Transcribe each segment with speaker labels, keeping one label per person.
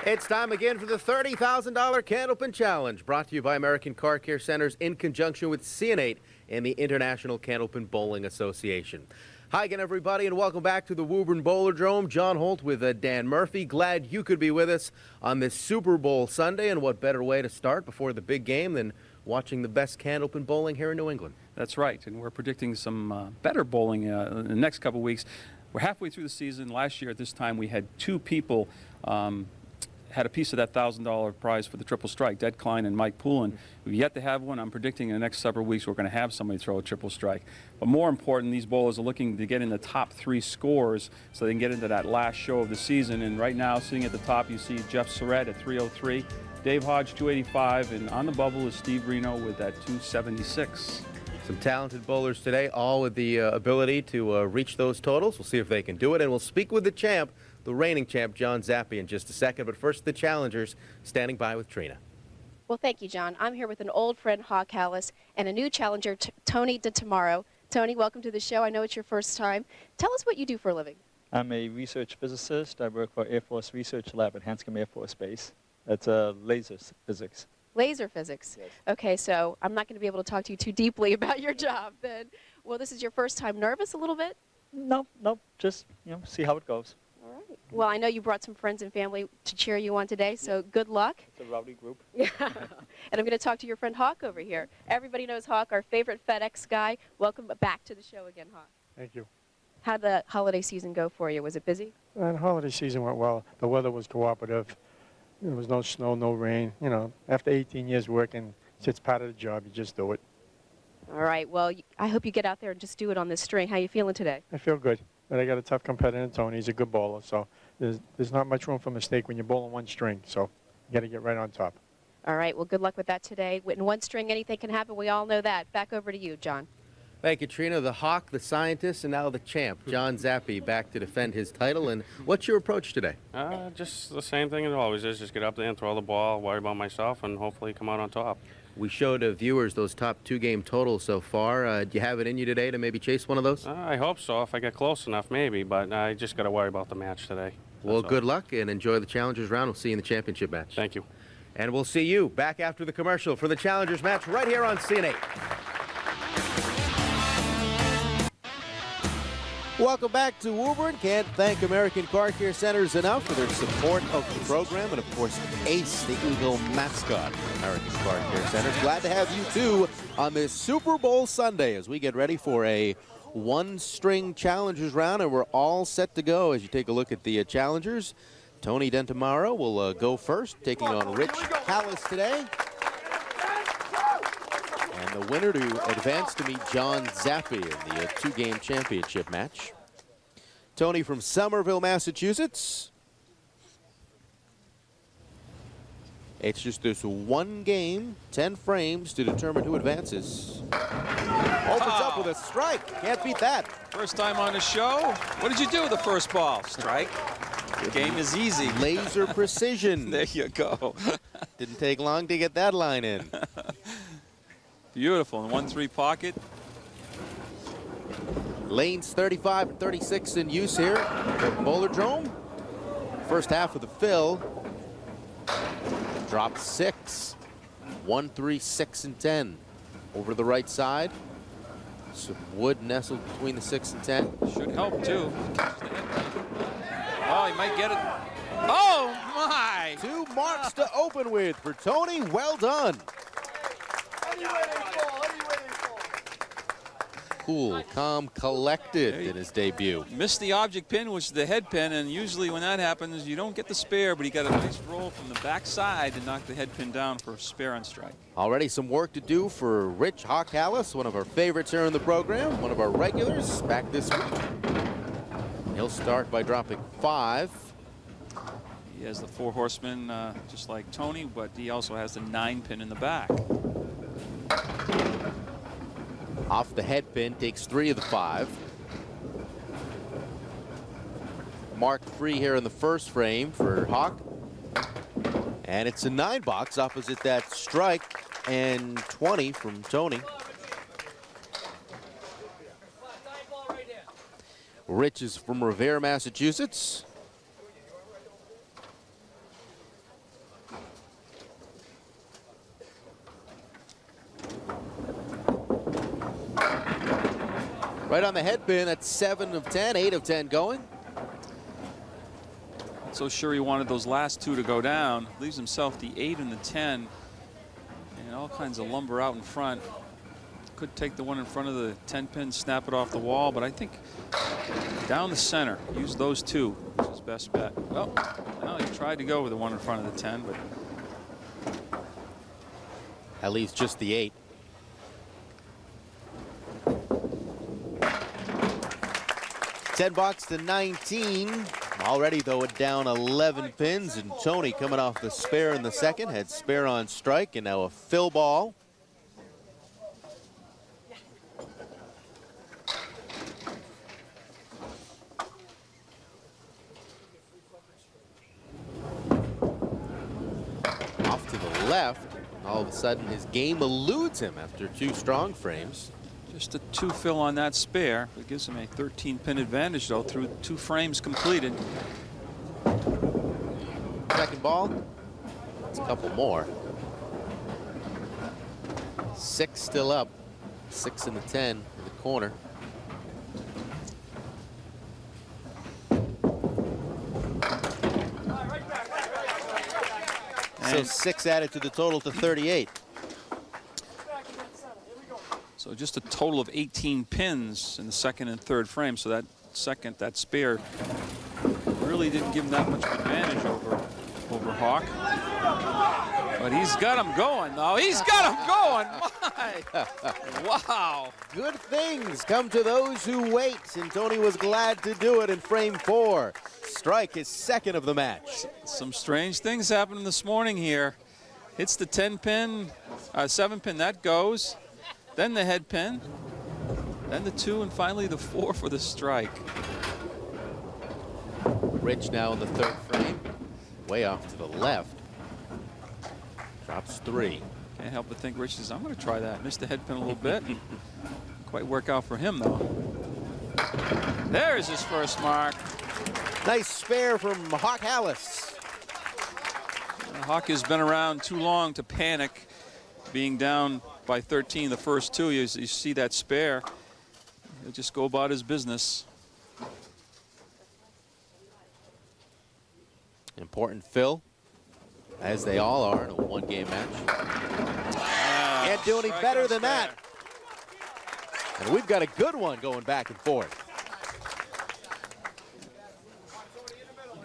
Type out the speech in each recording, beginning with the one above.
Speaker 1: It's time again for the $30,000 Candlepin Challenge, brought to you by American Car Care Centers in conjunction with CN8 and the International Candlepin Bowling Association. Hi again, everybody, and welcome back to the Woburn Bowlerdrome. John Holt with Dan Murphy. Glad you could be with us on this Super Bowl Sunday, and what better way to start before the big game than watching the best Candlepin bowling here in New England.
Speaker 2: That's right, and we're predicting some better bowling in the next couple weeks. We're halfway through the season. Last year at this time, we had two people had a piece of that $1,000 prize for the triple strike, Ed Klein and Mike Poulin. We've yet to have one. I'm predicting in the next several weeks we're going to have somebody throw a triple strike. But more important, these bowlers are looking to get in the top 3 scores so they can get into that last show of the season. And right now, sitting at the top, you see Jeff Surratt at 303, Dave Hodge 285, and on the bubble is Steve Reno with that 276.
Speaker 1: Some talented bowlers today, all with the ability to reach those totals. We'll see if they can do it, and we'll speak with the champ, the reigning champ, John Zappi, in just a second. But first, the challengers standing by with Trina.
Speaker 3: Well, thank you, John. I'm here with an old friend, Hawk Halas, and a new challenger, Tony Dentamaro. Tony, welcome to the show. I know it's your first time. Tell us what you do for a living.
Speaker 4: I'm a research physicist. I work for Air Force Research Lab at Hanscom Air Force Base. That's laser physics.
Speaker 3: Laser physics.
Speaker 4: Yes.
Speaker 3: Okay, so I'm not going to be able to talk to you too deeply about your job then. Well, this is your first time. Nervous a little bit?
Speaker 4: No, just, see how it goes.
Speaker 3: All right. Well, I know you brought some friends and family to cheer you on today, so good luck.
Speaker 4: It's a rowdy group.
Speaker 3: Yeah. And I'm going to talk to your friend Hawk over here. Everybody knows Hawk, our favorite FedEx guy. Welcome back to the show again, Hawk.
Speaker 5: Thank you.
Speaker 3: How'd the holiday season go for you? Was it busy?
Speaker 5: The holiday season went well. The weather was cooperative. There was no snow, no rain. After 18 years working, it's just part of the job. You just do it.
Speaker 3: All right. Well, I hope you get out there and just do it on this string. How you feeling today?
Speaker 5: I feel good. But I got a tough competitor in Tony. He's a good bowler, so there's not much room for mistake when you're bowling one string. So you got to get right on top.
Speaker 3: All right. Well, good luck with that today. In one string, anything can happen. We all know that. Back over to you, John.
Speaker 1: Thank you, Trina. The Hawk, the scientist, and now the champ, John Zappi, back to defend his title. And what's your approach today?
Speaker 6: Just the same thing as always is. Just get up there and throw the ball, worry about myself, and hopefully come out on top.
Speaker 1: We showed viewers those top 2-game totals so far. Do you have it in you today to maybe chase one of those?
Speaker 6: I hope so, if I get close enough, maybe. But I just got to worry about the match today.
Speaker 1: Well, good luck and enjoy the Challengers round. We'll see you in the championship match.
Speaker 6: Thank you.
Speaker 1: And we'll see you back after the commercial for the Challengers match right here on CN8. Welcome back to Woburn. Can't thank American Car Care Centers enough for their support of the program. And, of course, Ace, the Eagle mascot of American Car Care Centers. Glad to have you, too, on this Super Bowl Sunday as we get ready for a one-string Challengers round. And we're all set to go as you take a look at the Challengers. Tony Dentamaro will go first, taking on Rich Halas today. And the winner to advance to meet John Zappi in the 2-game championship match. Tony from Somerville, Massachusetts. It's just this one game, 10 frames to determine who advances. Opens up with a strike. Can't beat that.
Speaker 7: First time on the show. What did you do with the first ball? Strike. The game is easy.
Speaker 1: Laser precision.
Speaker 7: There you go.
Speaker 1: Didn't take long to get that line in.
Speaker 7: Beautiful. In 1-3 pocket.
Speaker 1: Lanes 35 and 36 in use here at Bowlerdrome. First half of the fill. Drop 6. 1, 3, 6, and 10. Over to the right side. Some wood nestled between the 6 and 10.
Speaker 7: Should help, too. Oh, he might get it. Oh, my!
Speaker 1: 2 marks to open with for Tony. Well done. Cool, calm, collected in his debut.
Speaker 7: Missed the object pin, which is the head pin, and usually when that happens, you don't get the spare, but he got a nice roll from the backside to knock the head pin down for a spare on strike.
Speaker 1: Already some work to do for Rich Hawk Halas, one of our favorites here in the program, one of our regulars back this week. He'll start by dropping 5.
Speaker 7: He has the 4 horsemen just like Tony, but he also has the 9-pin in the back.
Speaker 1: Off the head pin, takes 3 of the 5. Mark 3 here in the first frame for Hawk. And it's a 9 box opposite that strike, and 20 from Tony. Rich is from Revere, Massachusetts. Right on the head pin, that's 7 of 10, 8 of 10 going.
Speaker 7: Not so sure he wanted those last 2 to go down. Leaves himself the 8 and the 10. And all kinds of lumber out in front. Could take the one in front of the 10 pin, snap it off the wall, but I think down the center, use those 2 is his best bet. Oh, no, he tried to go with the one in front of the 10, but
Speaker 1: That leaves just the 8. $10 to 19. Already, though, it down 11 pins, and Tony coming off the spare in the second. Had spare on strike, and now a fill ball. Off to the left. All of a sudden, his game eludes him after 2 strong frames.
Speaker 7: just a 2 fill on that spare. It gives him a 13-pin advantage, though, through 2 frames completed.
Speaker 1: Second ball. It's a couple more. 6 still up. 6 in the 10 in the corner. So 6 added to the total to 38.
Speaker 7: So just a total of 18 pins in the second and third frame. So that second, that spare, really didn't give him that much advantage over Hawk. But he's got him going, though. He's got him going. My. Wow.
Speaker 1: Good things come to those who wait, and Tony was glad to do it in frame 4. Strike his second of the match.
Speaker 7: Some strange things happening this morning here. Hits the 10-pin, 7-pin, that goes. Then the head pin, then the 2, and finally the 4 for the strike.
Speaker 1: Rich now in the third frame, way off to the left. Drops 3.
Speaker 7: Can't help but think Rich says, I'm going to try that. Missed the head pin a little bit. Quite work out for him, though. There's his first mark.
Speaker 1: Nice spare from Hawk Halas.
Speaker 7: Hawk has been around too long to panic, being down by 13 the first 2. You see that spare. He'll just go about his business.
Speaker 1: Important fill, as they all are in a one-game match. Can't do any better than that. And we've got a good one going back and forth.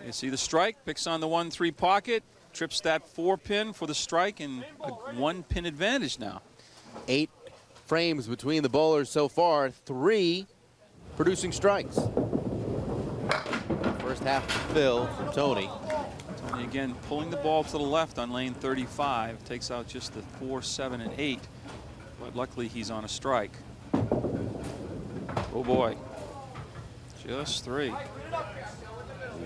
Speaker 7: You see the strike, picks on the 1-3 pocket, trips that 4-pin for the strike, and a 1-pin advantage now.
Speaker 1: 8 frames between the bowlers so far, 3 producing strikes. First half to fill for Tony.
Speaker 7: Tony again pulling the ball to the left on lane 35, takes out just the 4, 7, and 8, but luckily he's on a strike. Oh boy, just 3.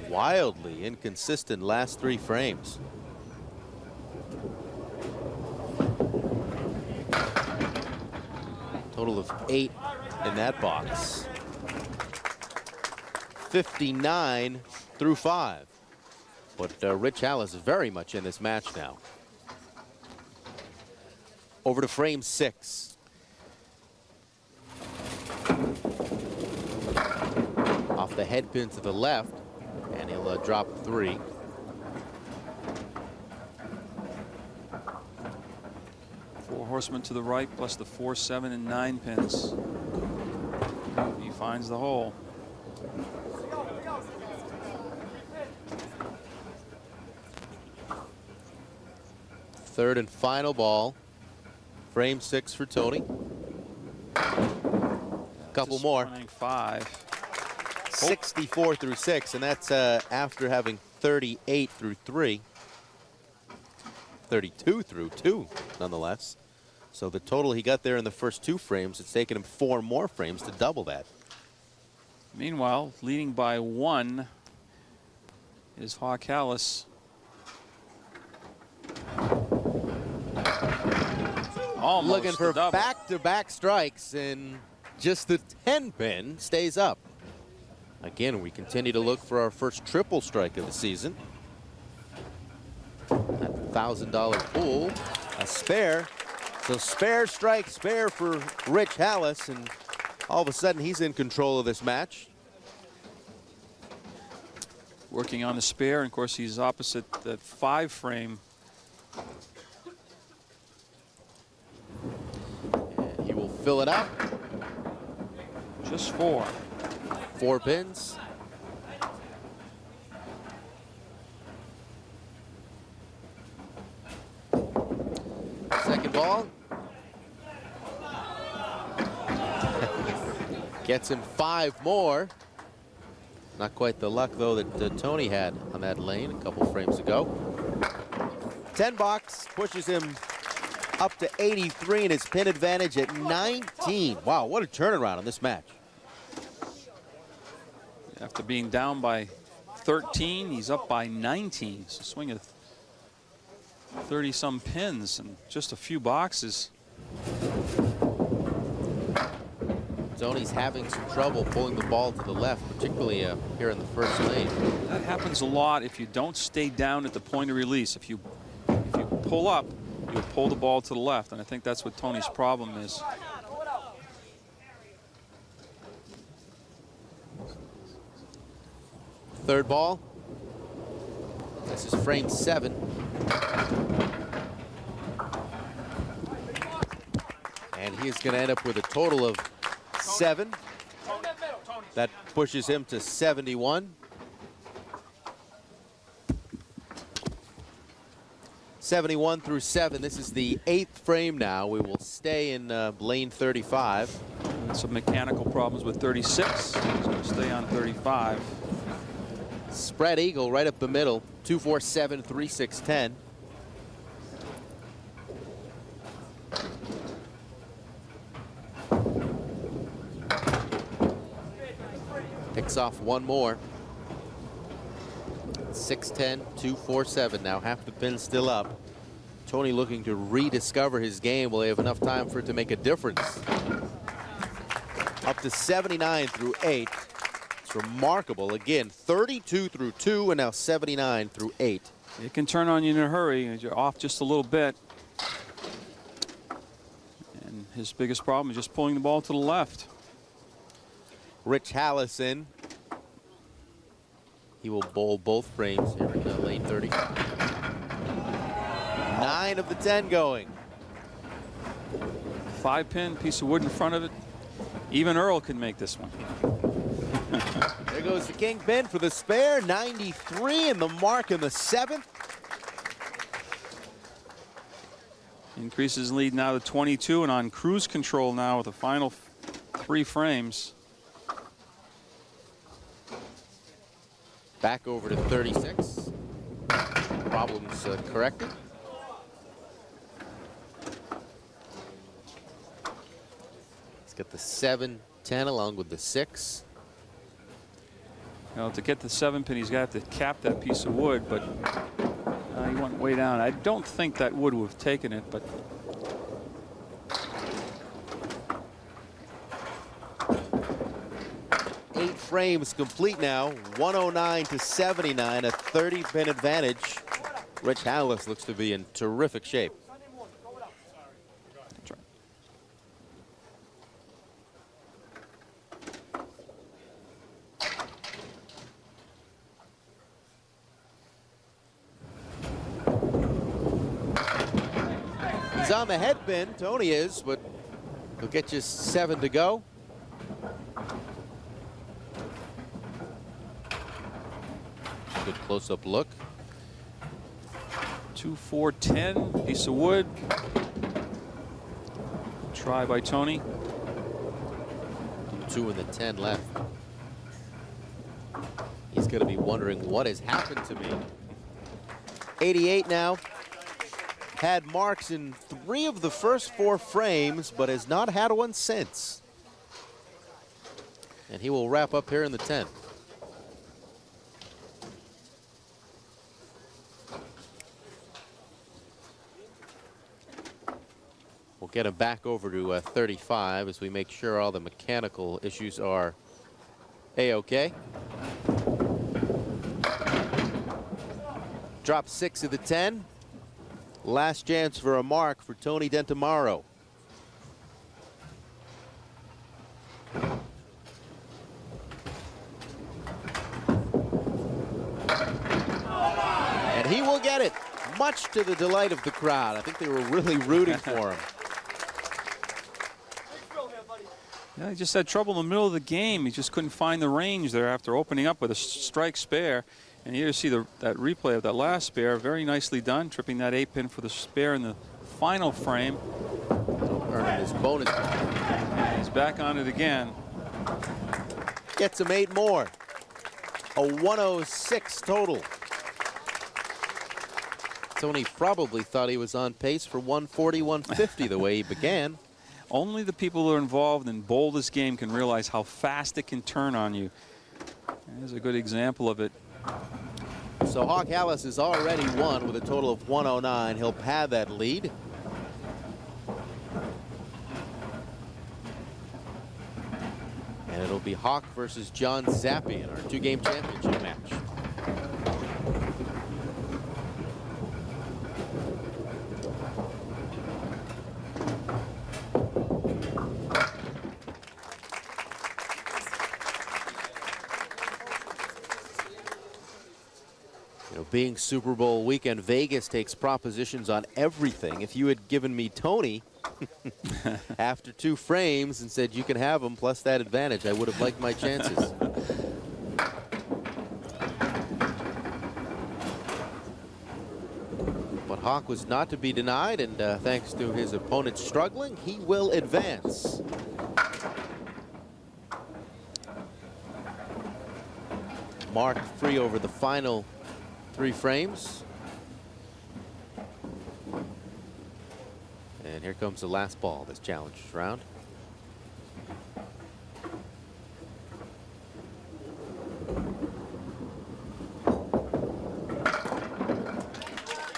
Speaker 1: Wildly inconsistent last 3 frames. Total of 8 in that box. 59 through 5. But Rich Halas is very much in this match now. Over to frame 6. Off the head pin to the left, and he'll drop 3.
Speaker 7: Four horsemen to the right, plus the 4, 7, and 9 pins. He finds the hole.
Speaker 1: Third and final ball. Frame 6 for Tony. Couple more.
Speaker 7: 5.
Speaker 1: 64 through 6, and that's after having 38 through 3. 32 through 2, nonetheless. So the total he got there in the first 2 frames, it's taken him 4 more frames to double that.
Speaker 7: Meanwhile, leading by 1 is Halas. Almost
Speaker 1: looking for
Speaker 7: a double.
Speaker 1: back-to-back strikes, and just the 10 pin stays up. Again, we continue to look for our first triple strike of the season. That $1,000 pool, a spare. So spare strike, spare for Rich Halas, and all of a sudden he's in control of this match.
Speaker 7: Working on the spare, and of course he's opposite that 5 frame.
Speaker 1: And he will fill it up.
Speaker 7: Just 4.
Speaker 1: 4 pins. Second ball. Gets him 5 more. Not quite the luck, though, that Tony had on that lane a couple frames ago. 10 box pushes him up to 83, and his pin advantage at 19. Wow, what a turnaround on this match.
Speaker 7: After being down by 13, he's up by 19. So swing of 30-some pins and just a few boxes.
Speaker 1: Tony's having some trouble pulling the ball to the left, particularly here in the first lane.
Speaker 7: That happens a lot if you don't stay down at the point of release. If you pull up, you'll pull the ball to the left, and I think that's what Tony's problem is.
Speaker 1: Third ball. This is frame 7. And he's going to end up with a total of 7. That pushes him to 71. 71 through 7. This is the 8th frame now. We will stay in lane 35.
Speaker 7: Some mechanical problems with 36. He's going to stay on 35.
Speaker 1: Spread eagle right up the middle. 2, 4, 7, 3, 6, 10. Picks off 1 more. 6, 10, 2, 4, 7. Now half the pin's still up. Tony looking to rediscover his game. Will he have enough time for it to make a difference? Up to 79 through 8. It's remarkable. Again, 32 through 2 and now 79 through 8.
Speaker 7: It can turn on you in a hurry as you're off just a little bit. And his biggest problem is just pulling the ball to the left.
Speaker 1: Rich Halas in. He will bowl both frames here in lane 30. 9 of the 10 going.
Speaker 7: 5-pin, piece of wood in front of it. Even Earl can make this one.
Speaker 1: There goes the kingpin for the spare. 93 and the mark in the 7th.
Speaker 7: Increases lead now to 22 and on cruise control now with the final 3 frames.
Speaker 1: Back over to 36. Problems corrected. Let's get the 7, 10 along with the 6.
Speaker 7: You know, to get the 7-pin, he's got to cap that piece of wood, but he went way down. I don't think that wood would have taken it, but
Speaker 1: 8 frames complete now. 109 to 79, a 30-pin advantage. Rich Halas looks to be in terrific shape. He's on the head pin, Tony is, but he'll get you 7 to go. Good close-up look.
Speaker 7: 2, 4, 10, piece of wood. Try by Tony.
Speaker 1: 2 and the 10 left. going to be wondering what has happened to me. 88 now. Had marks in 3 of the first 4 frames, but has not had one since. And he will wrap up here in the 10th. We'll get him back over to 35 as we make sure all the mechanical issues are A-OK. Drop 6 of the 10. Last chance for a mark for Tony Dentamaro. And he will get it, much to the delight of the crowd. I think they were really rooting for him.
Speaker 7: Yeah, he just had trouble in the middle of the game. He just couldn't find the range there after opening up with a strike spare. And here you see that replay of that last spare. Very nicely done, tripping that 8-pin for the spare in the final frame.
Speaker 1: Earning his bonus.
Speaker 7: He's back on it again.
Speaker 1: Gets him 8 more. A 106 total. Tony probably thought he was on pace for 140, 150 the way he began.
Speaker 7: Only the people who are involved in bowl this game can realize how fast it can turn on you. There's a good example of it.
Speaker 1: So Hawk Halas has already won with a total of 109. He'll pad that lead. And it'll be Hawk versus John Zappi in our 2-game championship match. Being Super Bowl weekend, Vegas takes propositions on everything. If you had given me Tony after 2 frames and said you can have him plus that advantage, I would have liked my chances. But Hawk was not to be denied, and thanks to his opponent struggling, he will advance. Mark free over the final 3 frames. And here comes the last ball this challenge round.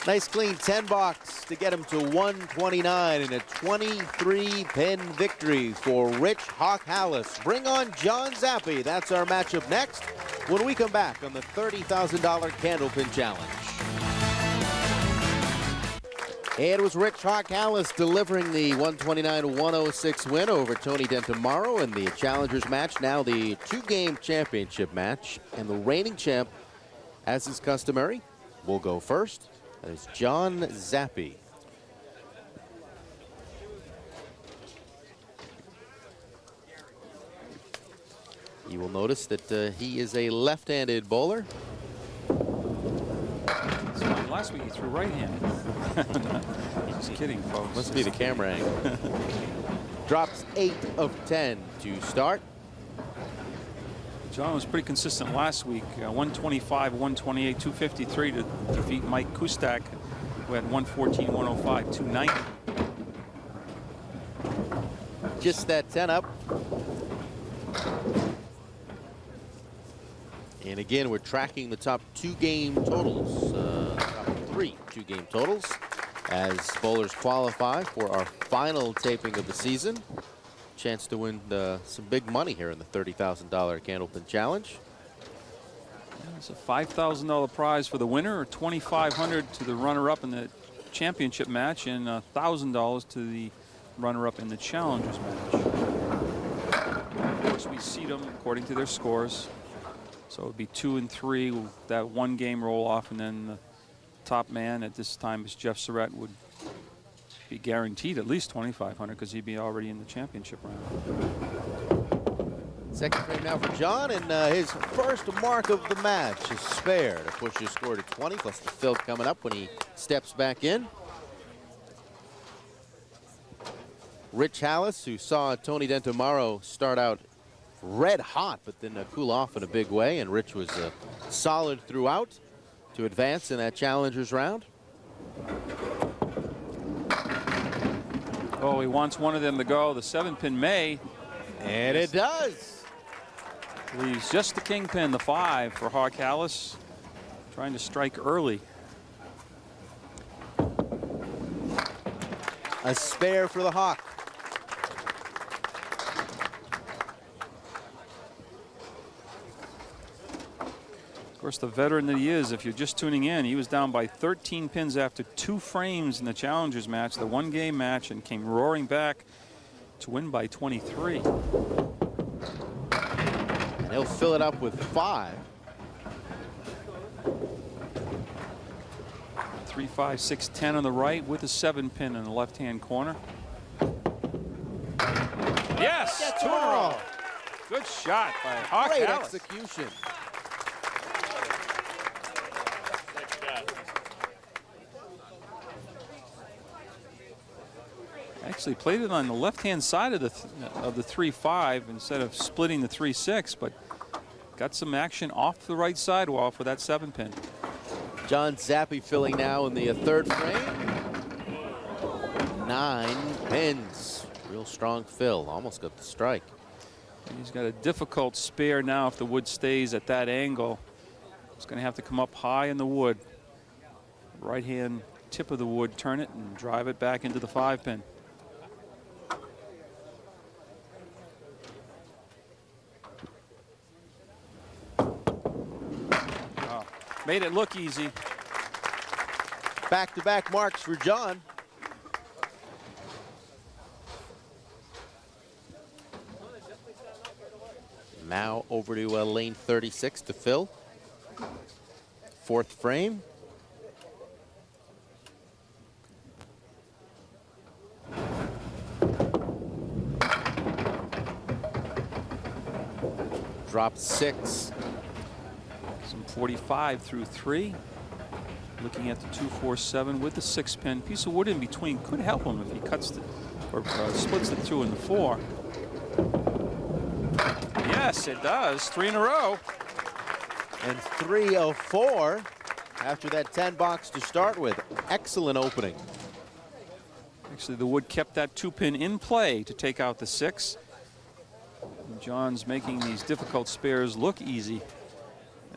Speaker 1: Nice clean 10 box to get him to 129 in a 23-pin victory for Rich Hawk Halas. Bring on John Zappi. That's our matchup next when we come back on the $30,000 Candlepin Challenge. It was Rich Hawk Halas delivering the 129-106 win over Tony Dentamaro in the Challengers match, now the 2-game championship match. And the reigning champ, as is customary, will go first. That is John Zappi. You will notice that he is a left-handed bowler.
Speaker 7: Last week he threw right-handed. Just kidding, folks.
Speaker 1: Must be the camera angle. Drops 8 of 10 to start.
Speaker 7: John was pretty consistent last week. 125, 128, 253 to defeat Mike Kustak, who had 114, 105, 290.
Speaker 1: Just that 10 up. And again, we're tracking the top 2-game totals, top 3 2-game totals, as bowlers qualify for our final taping of the season. Chance to win some big money here in the $30,000 Candlepin Challenge.
Speaker 7: It's a $5,000 prize for the winner, or $2,500 to the runner-up in the championship match, and $1,000 to the runner-up in the Challengers match. Of course, we seed them according to their scores. So it would be 2 and 3, that 1-game roll-off, and then the top man at this time is Jeff Surratt would be guaranteed at least $2,500 because he'd be already in the championship round.
Speaker 1: Second frame now for John, and his first mark of the match is spare to push his score to 20, plus the fill coming up when he steps back in. Rich Halas, who saw Tony Dentamaro start out red hot, but then cool off in a big way, and Rich was solid throughout to advance in that challengers round.
Speaker 7: Oh, he wants one of them to go. The 7-pin may.
Speaker 1: And it does.
Speaker 7: Leaves just the kingpin, the 5 for Halas. Trying to strike early.
Speaker 1: A spare for the Hawk.
Speaker 7: Of course, the veteran that he is, if you're just tuning in, he was down by 13 pins after 2 frames in the Challengers match, the 1-game match, and came roaring back to win by 23.
Speaker 1: And he'll fill it up with 5.
Speaker 7: 3, 5, 6, 10 on the right with a 7-pin in the left-hand corner. Yes! 2 in a row. Good shot by
Speaker 1: Great
Speaker 7: Halas.
Speaker 1: execution.
Speaker 7: Actually played it on the left-hand side of the 3-5 instead of splitting the 3-6, but got some action off the right sidewall for that 7-pin.
Speaker 1: John Zappi filling now in the 3rd frame. 9 pins. Real strong fill. Almost got the strike.
Speaker 7: He's got a difficult spare now if the wood stays at that angle. He's going to have to come up high in the wood. Right-hand tip of the wood, turn it and drive it back into the 5-pin. Made it look easy.
Speaker 1: Back-to-back marks for John. Now over to lane 36 to Phil. 4th frame. Drop 6.
Speaker 7: Some 45 through 3. Looking at the 2-4-7 with the 6-pin. Piece of wood in between could help him if he cuts the, or splits the 2 and the 4. Yes, it does. 3 in a row.
Speaker 1: And 3 of 4 after that 10 box to start with. Excellent opening.
Speaker 7: Actually, the wood kept that 2-pin in play to take out the 6. And John's making these difficult spares look easy.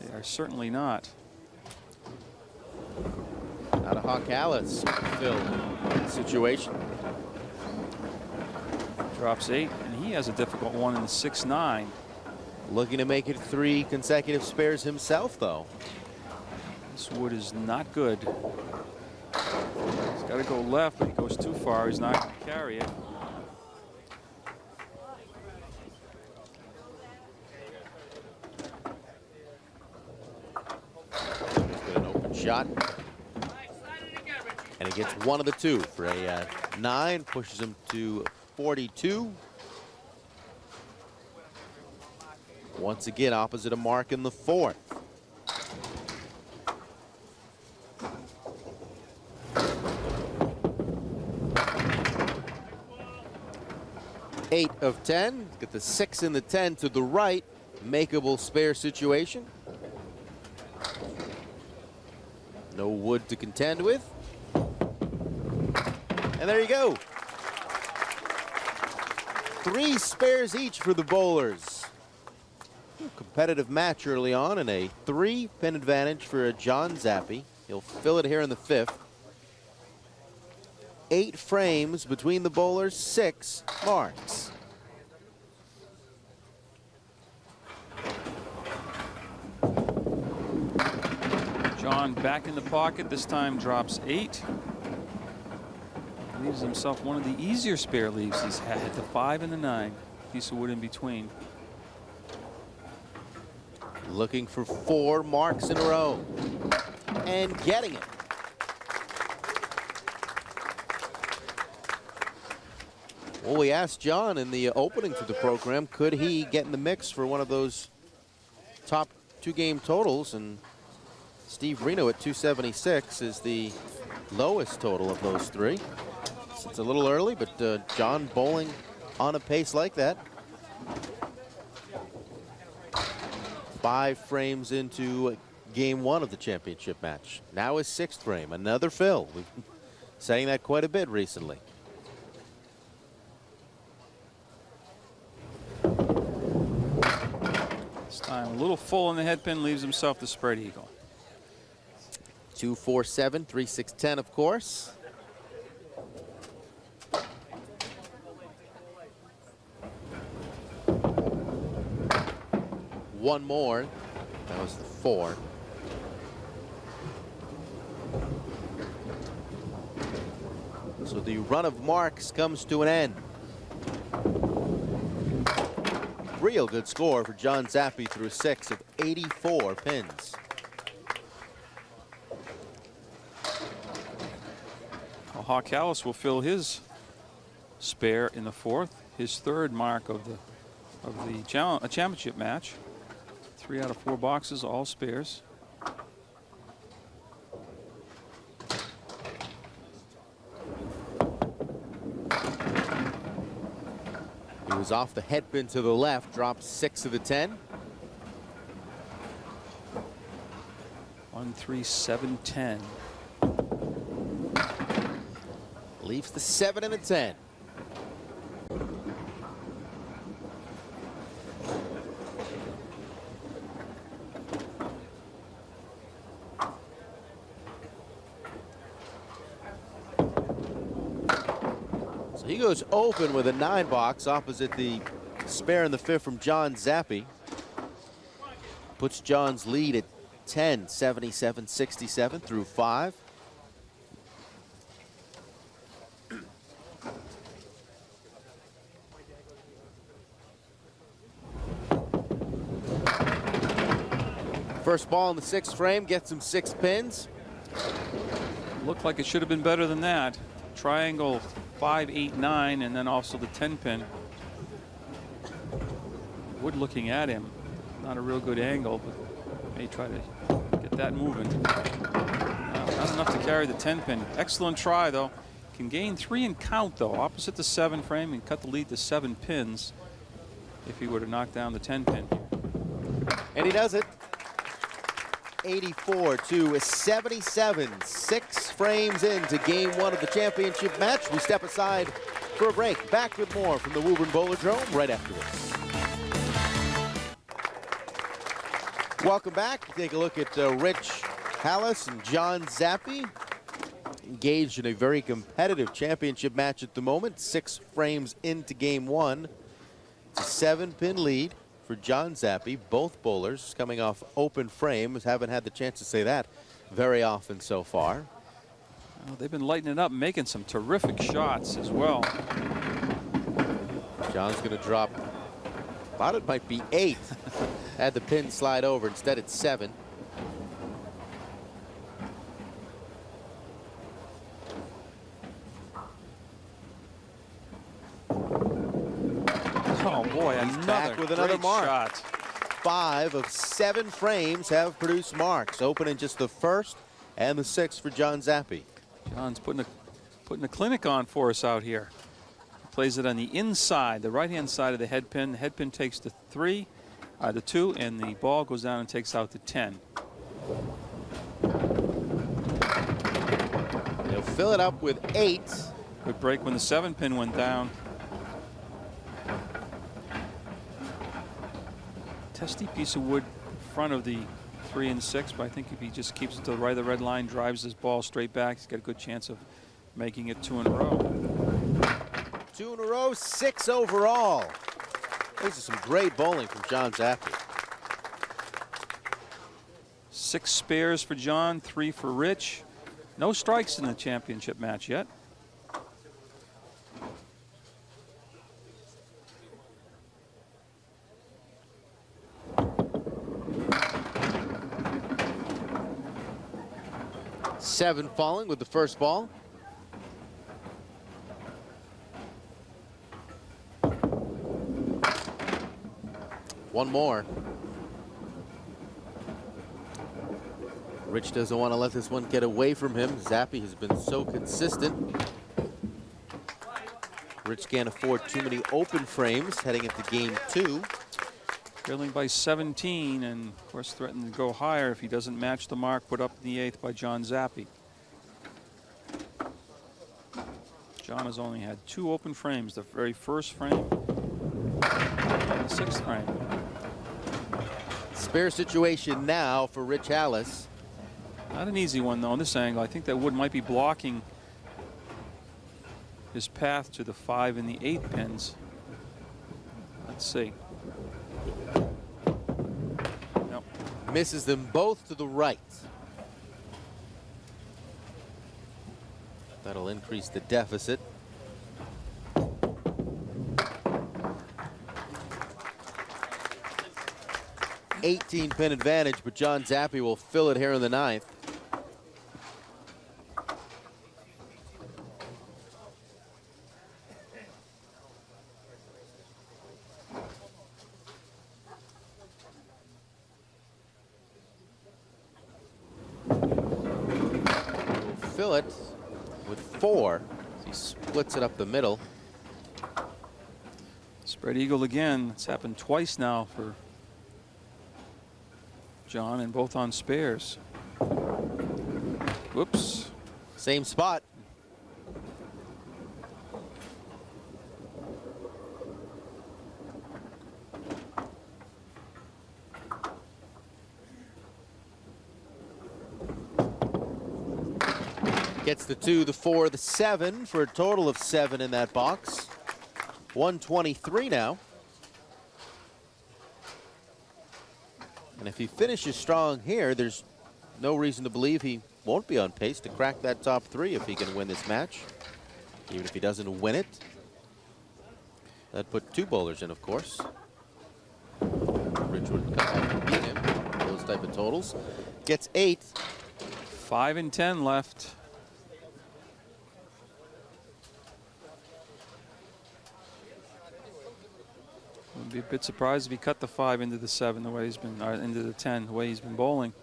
Speaker 7: They are certainly not.
Speaker 1: Not a Halas Phil situation.
Speaker 7: Drops 8, and he has a difficult one in the 6-9.
Speaker 1: Looking to make it 3 consecutive spares himself, though.
Speaker 7: This wood is not good. He's got to go left, but he goes too far. He's not going to carry it.
Speaker 1: He's got an open shot. And he gets 1 of the 2 for a 9, pushes him to 42. Once again, opposite a mark in the 4th. Eight of 10. Get the 6 and the 10 to the right. Makeable spare situation. No wood to contend with. And there you go. 3 spares each for the bowlers. Competitive match early on and a 3-pin advantage for John Zappi. He'll fill it here in the 5th. 8 frames between the bowlers, 6 marks.
Speaker 7: John back in the pocket, this time drops 8. Leaves himself one of the easier spare leaves he's had, the 5 and the 9. Piece of wood in between.
Speaker 1: Looking for 4 marks in a row. And getting it. Well, we asked John in the opening to the program, could he get in the mix for one of those top 2-game totals? And Steve Reno at 276 is the lowest total of those 3. It's a little early, but John bowling on a pace like that. 5 frames into game 1 of the championship match. Now his 6th frame, another fill. We've been saying that quite a bit recently.
Speaker 7: This time a little full in the head pin, leaves himself the spread eagle.
Speaker 1: 2, 4, 7, 3, 6, 10, of course. One more. That was the 4. So the run of marks comes to an end. Real good score for John Zappi through 6 of 84 pins.
Speaker 7: Well, Halas will fill his spare in the 4th, his 3rd mark of the championship match. 3 out of 4 boxes, all spares.
Speaker 1: He was off the head pin to the left, dropped 6 of the 10.
Speaker 7: 1, 3, 7, 10.
Speaker 1: Leaves the 7 and a 10. So he goes open with a 9 box opposite the spare in the 5th from John Zappi. Puts John's lead at 10, 77-67 through 5. First ball in the 6th frame gets him 6 pins.
Speaker 7: Looked like it should have been better than that. Triangle 5, 8, 9, and then also the 10 pin. Wood looking at him. Not a real good angle, but may try to get that moving. Not enough to carry the 10 pin. Excellent try, though. Can gain 3 and count, though, opposite the 7 frame, and cut the lead to 7 pins if he were to knock down the 10 pin.
Speaker 1: And he does it. 84-77, 6 frames into game 1 of the championship match. We step aside for a break. Back with more from the Woburn Bowlerdrome right after this. Welcome back. Take a look at Rich Halas and John Zappi. Engaged in a very competitive championship match at the moment. 6 frames into game 1. It's a 7-pin lead for John Zappi. Both bowlers coming off open frames. Haven't had the chance to say that very often so far.
Speaker 7: Well, they've been lighting it up, making some terrific shots as well.
Speaker 1: John's going to drop, thought it might be 8. Had the pin slide over. Instead, it's 7.
Speaker 7: Oh boy,
Speaker 1: Back with another
Speaker 7: great
Speaker 1: mark.
Speaker 7: shot.
Speaker 1: 5 of 7 frames have produced marks. Open in just the 1st and the 6th for John Zappi.
Speaker 7: John's putting a clinic on for us out here. Plays it on the inside, the right-hand side of the head pin. The head pin takes the 3, the 2, and the ball goes down and takes out the 10.
Speaker 1: He'll fill it up with 8.
Speaker 7: Good break when the 7 pin went down. Testy piece of wood in front of the 3 and 6, but I think if he just keeps it to the right of the red line, drives this ball straight back, he's got a good chance of making it 2 in a row.
Speaker 1: 2 in a row, 6 overall. This is some great bowling from John Zappi.
Speaker 7: 6 spares for John, 3 for Rich. No strikes in the championship match yet.
Speaker 1: Seven falling with the first ball. One more. Rich doesn't want to let this one get away from him. Zappi has been so consistent. Rich can't afford too many open frames heading into game 2.
Speaker 7: Trailing by 17, and of course threatening to go higher if he doesn't match the mark put up in the 8th by John Zappi. John has only had 2 open frames, the very first frame and the 6th frame.
Speaker 1: Spare situation now for Rich Halas.
Speaker 7: Not an easy one though on this angle. I think that wood might be blocking his path to the 5 and the 8 pins. Let's see. Nope.
Speaker 1: Misses them both to the right. That'll increase the deficit. $18-pin advantage, but John Zappi will fill it here in the 9th. Fill it with 4. He splits it up the middle.
Speaker 7: Spread eagle again. It's happened twice now for John, and both on spares. Whoops.
Speaker 1: Same spot. Gets the 2, the 4, the 7 for a total of 7 in that box. 123 now. And if he finishes strong here, there's no reason to believe he won't be on pace to crack that top 3 if he can win this match. Even if he doesn't win it. That'd put 2 bowlers in, of course. Rich would come back and beat him. Those type of totals. Gets 8.
Speaker 7: 5 and 10 left. Would be a bit surprised if he cut the 5 into the 7 the way he's been, or into the 10 the way he's been bowling.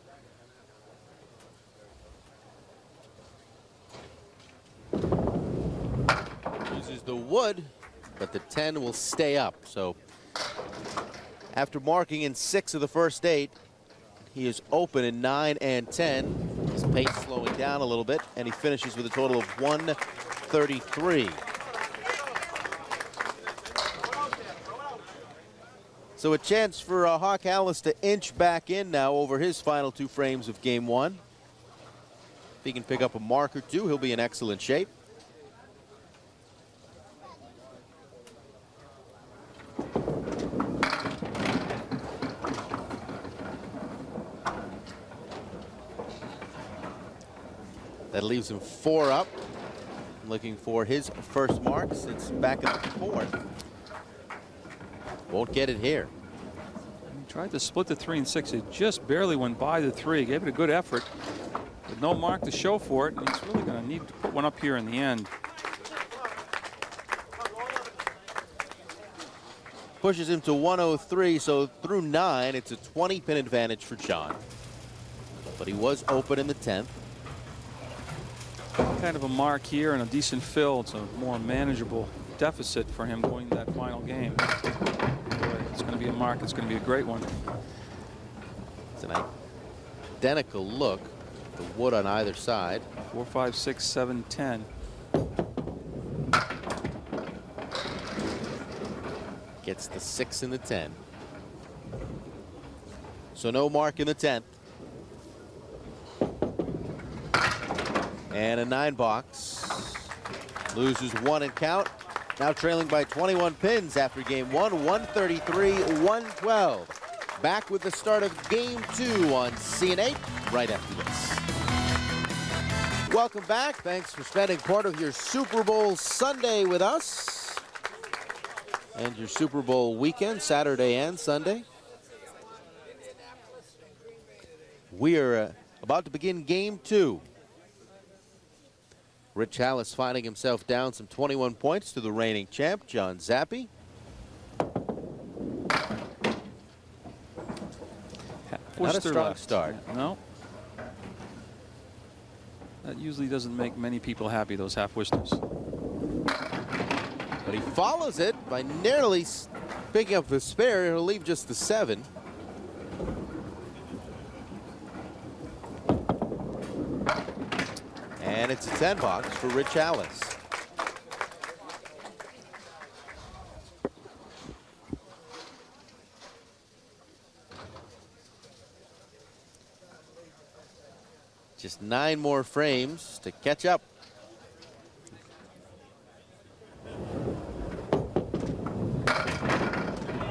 Speaker 1: Uses the wood, but the 10 will stay up. So after marking in 6 of the first 8, he is open in 9 and 10. His pace slowing down a little bit, and he finishes with a total of 133. So a chance for Hawk Halas to inch back in now over his final 2 frames of game 1. If he can pick up a mark or 2, he'll be in excellent shape. That leaves him 4 up. Looking for his first mark since back in the 4th. Won't get it here.
Speaker 7: He tried to split the 3 and 6. It just barely went by the 3. Gave it a good effort, with no mark to show for it. And he's really going to need to put one up here in the end.
Speaker 1: Pushes him to 103, so through 9, it's a 20-pin advantage for John. But he was open in the 10th.
Speaker 7: Kind of a mark here and a decent fill. It's a more manageable deficit for him going to that final game. Boy, it's going to be a mark. It's going to be a great one.
Speaker 1: It's an identical look. The wood on either side.
Speaker 7: 4, 5, 6, 7, 10.
Speaker 1: Gets the 6 and the 10. So no mark in the 10th. And a 9 box. Loses 1 and count. Now trailing by 21 pins after game 1, 133-112. Back with the start of game 2 on CNA right after this. Welcome back. Thanks for spending part of your Super Bowl Sunday with us. And your Super Bowl weekend, Saturday and Sunday. We are about to begin game 2. Rich Halas finding himself down some 21 points to the reigning champ, John Zappi. Not a strong start.
Speaker 7: No. That usually doesn't make many people happy, those half Worcesters.
Speaker 1: But he follows it by nearly picking up the spare. He'll leave just the 7. And it's a 10 box for Rich Halas. Just 9 more frames to catch up.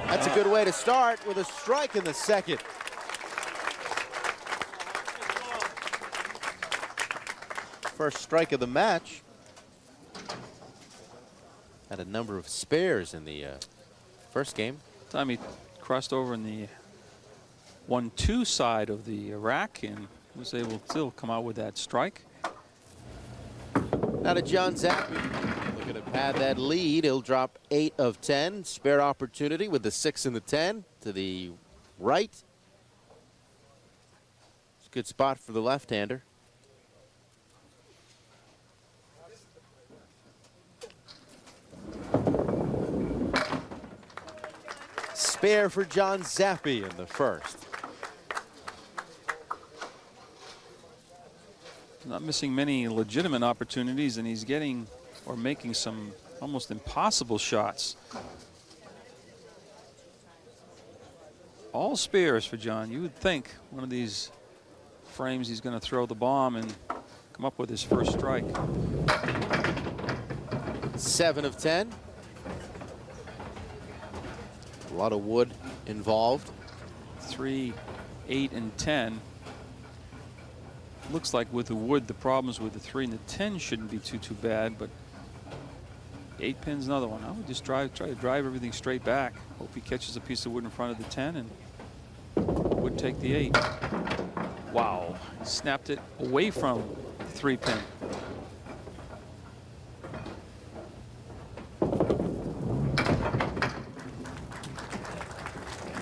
Speaker 1: That's a good way to start with a strike in the second. First strike of the match. Had a number of spares in the first game.
Speaker 7: Time he crossed over in the 1-2 side of the rack and was able to still come out with that strike.
Speaker 1: Now to John Zappi. Looking to pad that lead. He'll drop 8 of 10. Spare opportunity with the 6 and the 10 to the right. It's a good spot for the left-hander. Spare for John Zappi in the first.
Speaker 7: Not missing many legitimate opportunities, and he's getting or making some almost impossible shots. All spares for John. You would think one of these frames he's going to throw the bomb and come up with his first strike.
Speaker 1: 7 of 10. A lot of wood involved.
Speaker 7: 3, 8, and 10. Looks like with the wood, the problems with the 3 and the 10 shouldn't be too bad, but 8 pins another one. I would just try to drive everything straight back. Hope he catches a piece of wood in front of the 10 and would take the 8. Wow, he snapped it away from the 3 pin.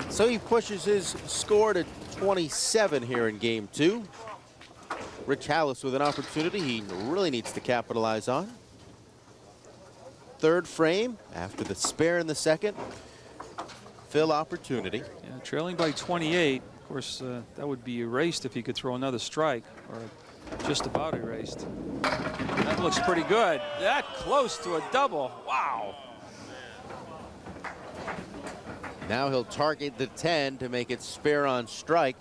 Speaker 1: So he pushes his score to 27 here in game 2. Rich Halas with an opportunity he really needs to capitalize on. Third frame after the spare in the second. Fill opportunity.
Speaker 7: Yeah, trailing by 28. Of course, that would be erased if he could throw another strike, or just about erased. That looks pretty good. That close to a double. Wow.
Speaker 1: Now he'll target the 10 to make it spare on strike.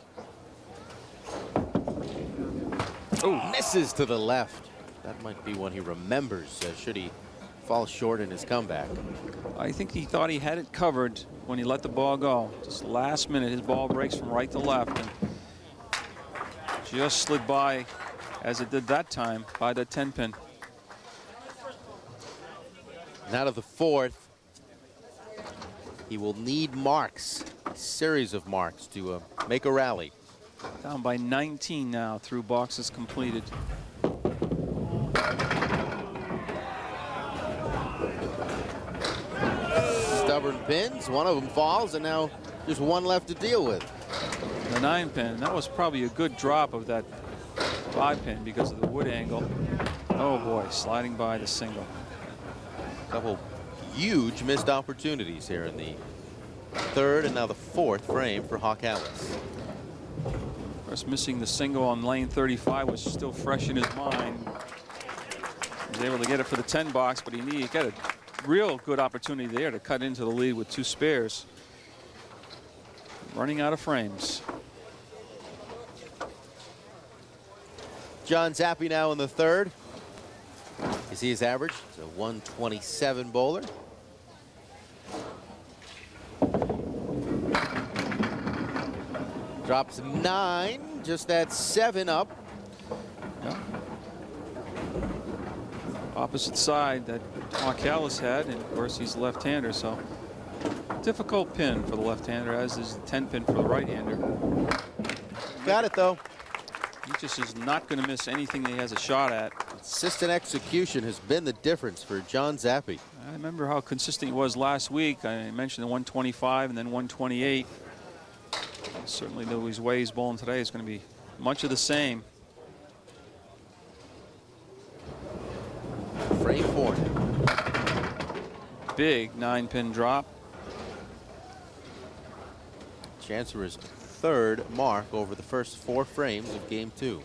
Speaker 1: Oh, misses to the left. That might be one he remembers should he fall short in his comeback.
Speaker 7: I think he thought he had it covered when he let the ball go. Just last minute, his ball breaks from right to left and just slid by, as it did that time, by the 10 pin.
Speaker 1: Now to the fourth. He will need marks, a series of marks to make a rally.
Speaker 7: Down by 19 now through boxes completed.
Speaker 1: Stubborn pins, one of them falls, and now just one left to deal with.
Speaker 7: The 9 pin, that was probably a good drop of that 5 pin because of the wood angle. Oh boy, sliding by the single.
Speaker 1: Couple huge missed opportunities here in the third and now the fourth frame for Halas.
Speaker 7: Of course, missing the single on lane 35 was still fresh in his mind. He was able to get it for the 10 box, but he got a real good opportunity there to cut into the lead with 2 spares. Running out of frames.
Speaker 1: John Zappi now in the third. You see his average? It's a 127 bowler. Drops 9, just that 7 up.
Speaker 7: Yeah. Opposite side that Halas had, and of course he's left-hander, so difficult pin for the left-hander, as is the 10 pin for the right-hander.
Speaker 1: Got it though.
Speaker 7: He just is not going to miss anything that he has a shot at.
Speaker 1: Consistent execution has been the difference for John Zappi.
Speaker 7: I remember how consistent he was last week. I mentioned the 125 and then 128. Certainly the way he's bowling today is going to be much of the same.
Speaker 1: Frame 4.
Speaker 7: Big 9 pin drop.
Speaker 1: Chance for his 3rd mark over the first 4 frames of game 2.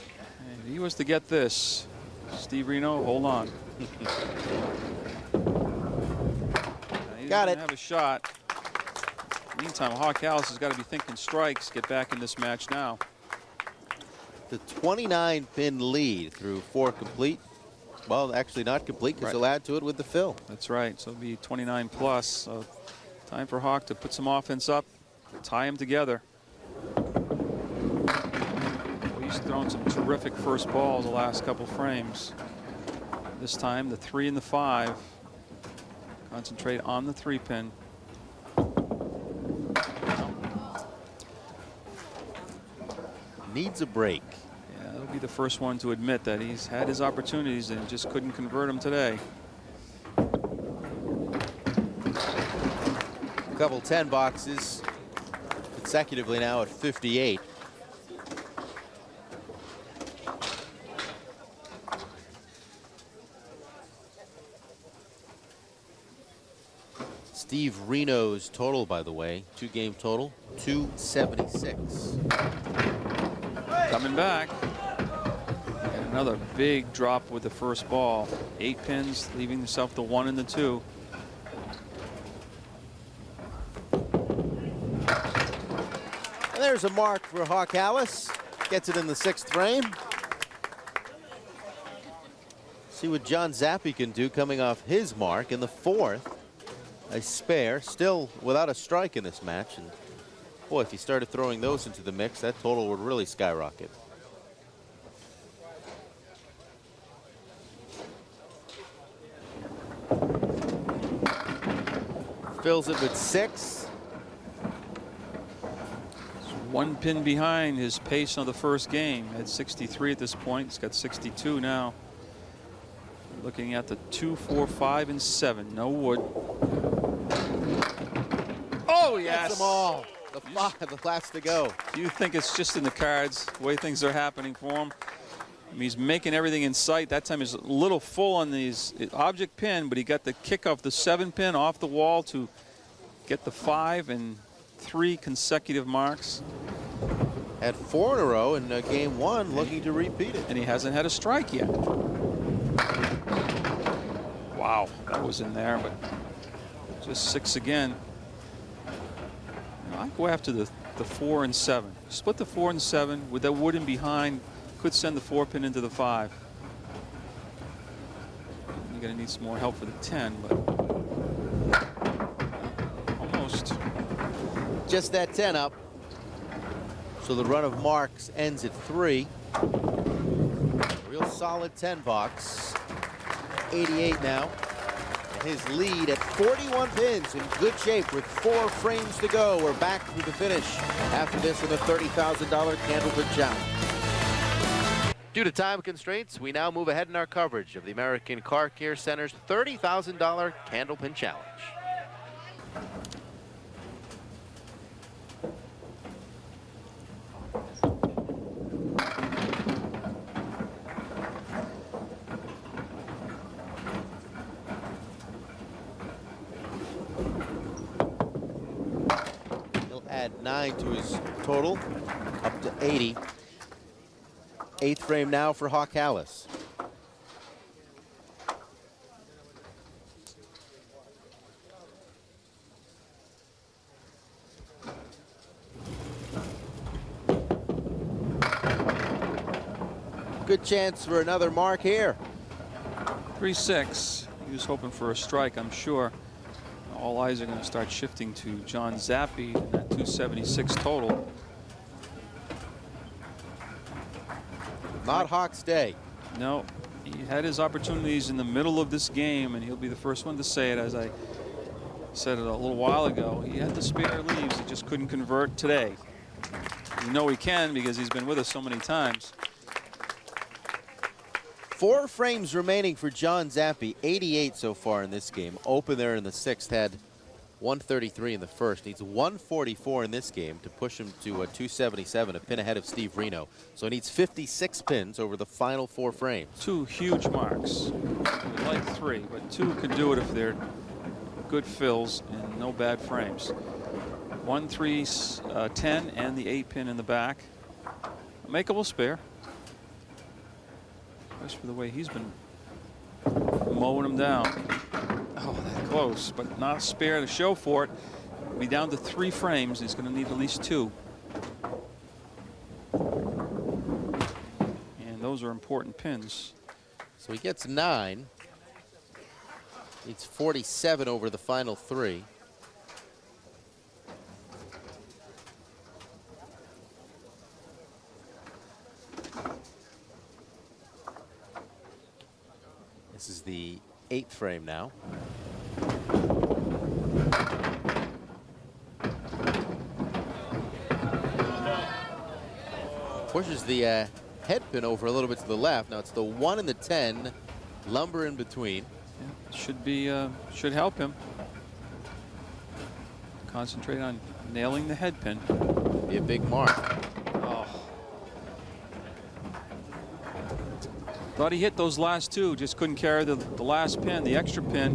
Speaker 7: And he was to get this. Steve Reno, hold on. He's
Speaker 1: Got it.
Speaker 7: Have a shot. Meantime, Halas has got to be thinking strikes. Get back in this match now.
Speaker 1: The 29-pin lead through 4 complete. Well, actually not complete because he'll add to it with the fill.
Speaker 7: That's right. So it'll be 29 plus. So time for Hawk to put some offense up, tie them together. He's thrown some terrific first balls the last couple frames. This time, the 3 and the 5. Concentrate on the 3-pin.
Speaker 1: Needs a break.
Speaker 7: Yeah, he'll be the first one to admit that he's had his opportunities and just couldn't convert them today.
Speaker 1: A couple 10 boxes consecutively now at 58. Steve Reno's total, by the way, 2-game total, 276.
Speaker 7: Coming back. And another big drop with the first ball. 8 pins, leaving himself the 1 and the 2.
Speaker 1: And there's a mark for Halas. Gets it in the 6th frame. See what John Zappi can do coming off his mark in the 4th. A spare, still without a strike in this match. And boy, if he started throwing those into the mix, that total would really skyrocket. Fills it with 6.
Speaker 7: 1 pin behind his pace of the first game. Had 63 at this point. He's got 62 now. Looking at the 2, 4, 5, and 7. No wood. Oh, yes.
Speaker 1: Gets them all. The 5, the last to go.
Speaker 7: Do you think it's just in the cards, the way things are happening for him? I mean, he's making everything in sight. That time he's a little full on these object pin, but he got the kick off the 7 pin off the wall to get the 5 and 3 consecutive marks.
Speaker 1: Had 4 in a row in game 1, looking to repeat it.
Speaker 7: And he hasn't had a strike yet. Wow, that was in there, but just 6 again. You know, I go after the 4 and 7. Split the 4 and 7 with that wood in behind. Could send the 4 pin into the 5. You're going to need some more help for the 10, but almost.
Speaker 1: Just that 10 up. So the run of marks ends at 3. Real solid 10 box. 88 now. His lead at 41 pins, in good shape with 4 frames to go. We're back through the finish after this in the $30,000 Candlepin Challenge. Due to time constraints, we now move ahead in our coverage of the American Car Care Center's $30,000 Candlepin Challenge. He'll add 9 to his total, up to 80. 8th frame now for Halas. Good chance for another mark here.
Speaker 7: 3-6. He was hoping for a strike, I'm sure. All eyes are going to start shifting to John Zappi and that 276 total.
Speaker 1: Not Hawk's day.
Speaker 7: No, he had his opportunities in the middle of this game, and he'll be the first one to say it. As I said it a little while ago, he had the spare leaves. He just couldn't convert today. You know he can because he's been with us so many times.
Speaker 1: 4 frames remaining for John Zappi. 88 so far in this game. Open there in the 6th. Had 133 in the 1st. Needs 144 in this game to push him to a 277, a pin ahead of Steve Reno. So he needs 56 pins over the final 4 frames.
Speaker 7: 2 huge marks. I would like 3, but 2 can do it if they're good fills and no bad frames. 1, 3, 10, and the 8-pin in the back. A makeable spare. Especially for the way he's been mowing him down. Oh, that close, but not a spare to show for it. Be down to 3 frames. He's going to need at least 2. And those are important pins.
Speaker 1: So he gets 9. Needs 47 over the final 3. This is the 8th frame now. Pushes the head pin over a little bit to the left. Now it's the 1 and the 10, lumber in between.
Speaker 7: Yeah, should help him. Concentrate on nailing the head pin.
Speaker 1: Be a big mark.
Speaker 7: Oh. Thought he hit those last 2, just couldn't carry the last pin, the extra pin.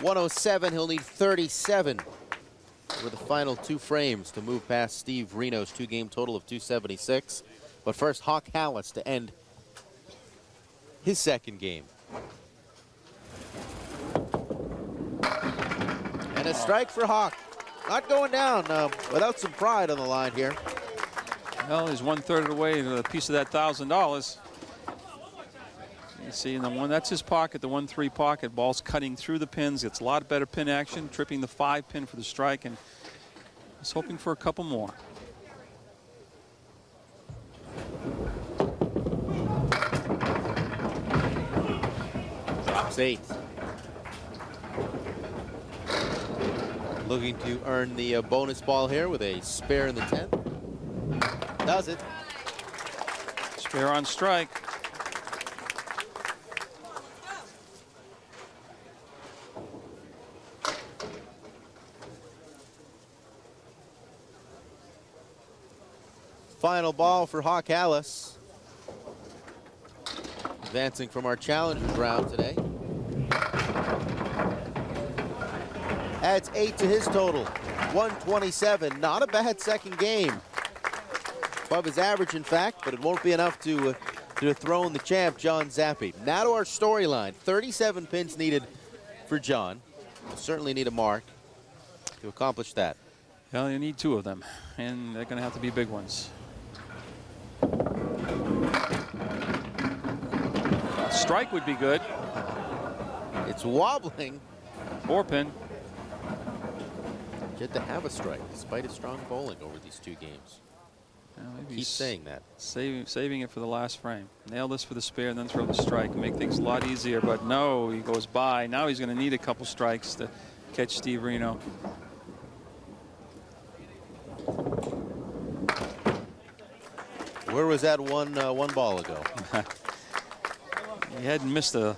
Speaker 1: 107, he'll need 37 for the final 2 frames to move past Steve Reno's 2-game total of 276. But first, Hawk Halas to end his 2nd game. And a strike for Hawk. Not going down without some pride on the line here.
Speaker 7: Well, he's 1/3 of the way to a piece of that $1,000. You see in the one, that's his pocket, the 1-3 pocket. Ball's cutting through the pins. Gets a lot better pin action, tripping the 5-pin for the strike, and he's hoping for a couple more.
Speaker 1: Drops 8. Looking to earn the bonus ball here with a spare in the 10th. Does it.
Speaker 7: Spare on strike.
Speaker 1: Final ball for Hawk Halas. Advancing from our challengers round today. Adds 8 to his total. 127. Not a bad 2nd game. Above his average, in fact, but it won't be enough to dethrone the champ, John Zappi. Now to our storyline. 37 pins needed for John. We'll certainly need a mark to accomplish that.
Speaker 7: Well, you need 2 of them, and they're going to have to be big ones. A strike would be good.
Speaker 1: It's wobbling.
Speaker 7: 4-pin.
Speaker 1: Yet to have a strike, despite his strong bowling over these 2 games.
Speaker 7: Maybe
Speaker 1: Keep saying that.
Speaker 7: Saving it for the last frame. Nail this for the spare and then throw the strike. Make things a lot easier, but no, he goes by. Now he's going to need a couple strikes to catch Steve Reno.
Speaker 1: Where was that one ball ago?
Speaker 7: He hadn't missed a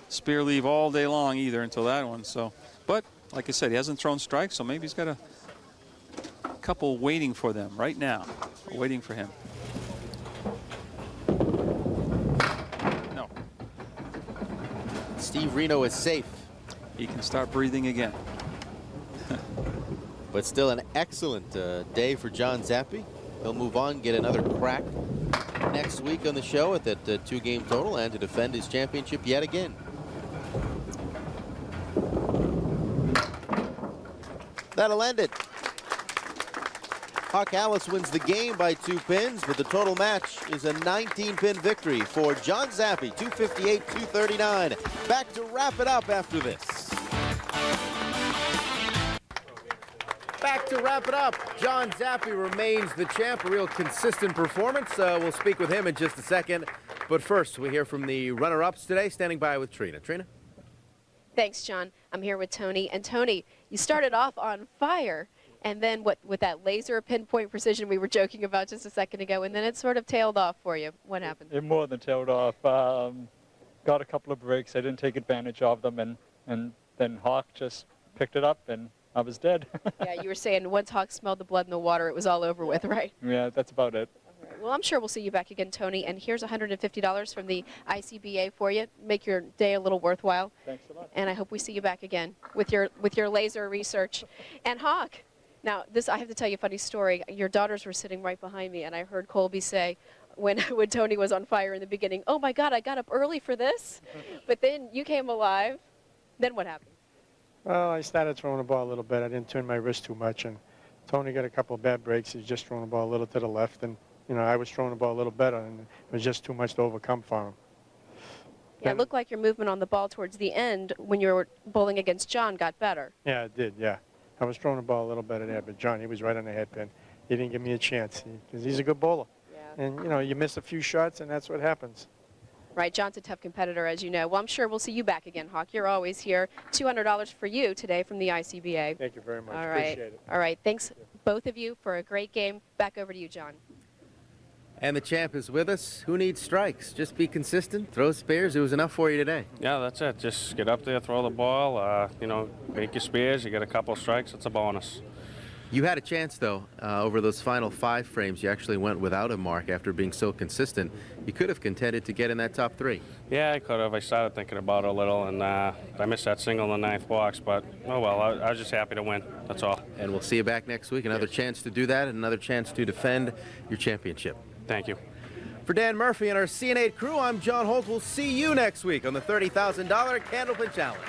Speaker 7: spear leave all day long either until that one. So, but like I said, he hasn't thrown strikes, so maybe he's got a couple waiting for them right now. Waiting for him. No.
Speaker 1: Steve Reno is safe.
Speaker 7: He can start breathing again.
Speaker 1: But still an excellent day for John Zappi. He'll move on, get another crack next week on the show at that 2-game total and to defend his championship yet again. That'll end it. Hawk Halas wins the game by 2 pins, but the total match is a 19-pin victory for John Zappi, 258-239. Back to wrap it up after this. Back to wrap it up. John Zappi remains the champ, a real consistent performance. We'll speak with him in just a second. But first, we hear from the runner-ups today, standing by with Trina. Trina?
Speaker 3: Thanks, John. I'm here with Tony. And Tony, you started off on fire. And then with that laser pinpoint precision we were joking about just a second ago, and then it sort of tailed off for you. What happened?
Speaker 4: It more than tailed off. Got a couple of breaks. I didn't take advantage of them, and then Hawk just picked it up, and I was dead.
Speaker 3: Yeah, you were saying once Hawk smelled the blood in the water, it was all over with, right?
Speaker 4: Yeah, that's about it.
Speaker 3: Well, I'm sure we'll see you back again, Tony. And here's $150 from the ICBA for you. Make your day a little worthwhile.
Speaker 4: Thanks a lot.
Speaker 3: And I hope we see you back again with your laser research. And Hawk, now this I have to tell you a funny story. Your daughters were sitting right behind me, and I heard Colby say, when Tony was on fire in the beginning, "Oh my God, I got up early for this," but then you came alive. Then what happened?
Speaker 5: Well, I started throwing the ball a little bit. I didn't turn my wrist too much, and Tony got a couple of bad breaks. He's just throwing the ball a little to the left, and I was throwing the ball a little better, and it was just too much to overcome for him.
Speaker 3: Yeah, it looked like your movement on the ball towards the end when you were bowling against John got better.
Speaker 5: Yeah, it did. Yeah, I was throwing the ball a little better there, but John, he was right on the headpin. He didn't give me a chance because he's a good bowler.
Speaker 3: Yeah.
Speaker 5: And you miss a few shots, and that's what happens.
Speaker 3: Right, John's a tough competitor, as you know. Well, I'm sure we'll see you back again, Hawk. You're always here. $200 for you today from the ICBA.
Speaker 5: Thank you very much.
Speaker 3: All right.
Speaker 5: Appreciate it.
Speaker 3: All right. Thanks, both of you, for a great game. Back over to you, John.
Speaker 1: And the champ is with us. Who needs strikes? Just be consistent, throw spares. It was enough for you today.
Speaker 6: Yeah, that's it. Just get up there, throw the ball, make your spares. You get a couple strikes, it's a bonus.
Speaker 1: You had a chance, though, over those final 5 frames. You actually went without a mark after being so consistent. You could have contended to get in that top 3.
Speaker 6: Yeah, I could have. I started thinking about it a little, and I missed that single in the 9th box, but oh well, I was just happy to win. That's all.
Speaker 1: And we'll see you back next week. Another chance to do that and another chance to defend your championship.
Speaker 6: Thank you.
Speaker 1: For Dan Murphy and our CN8 crew, I'm John Holt. We'll see you next week on the $30,000 Candlepin Challenge.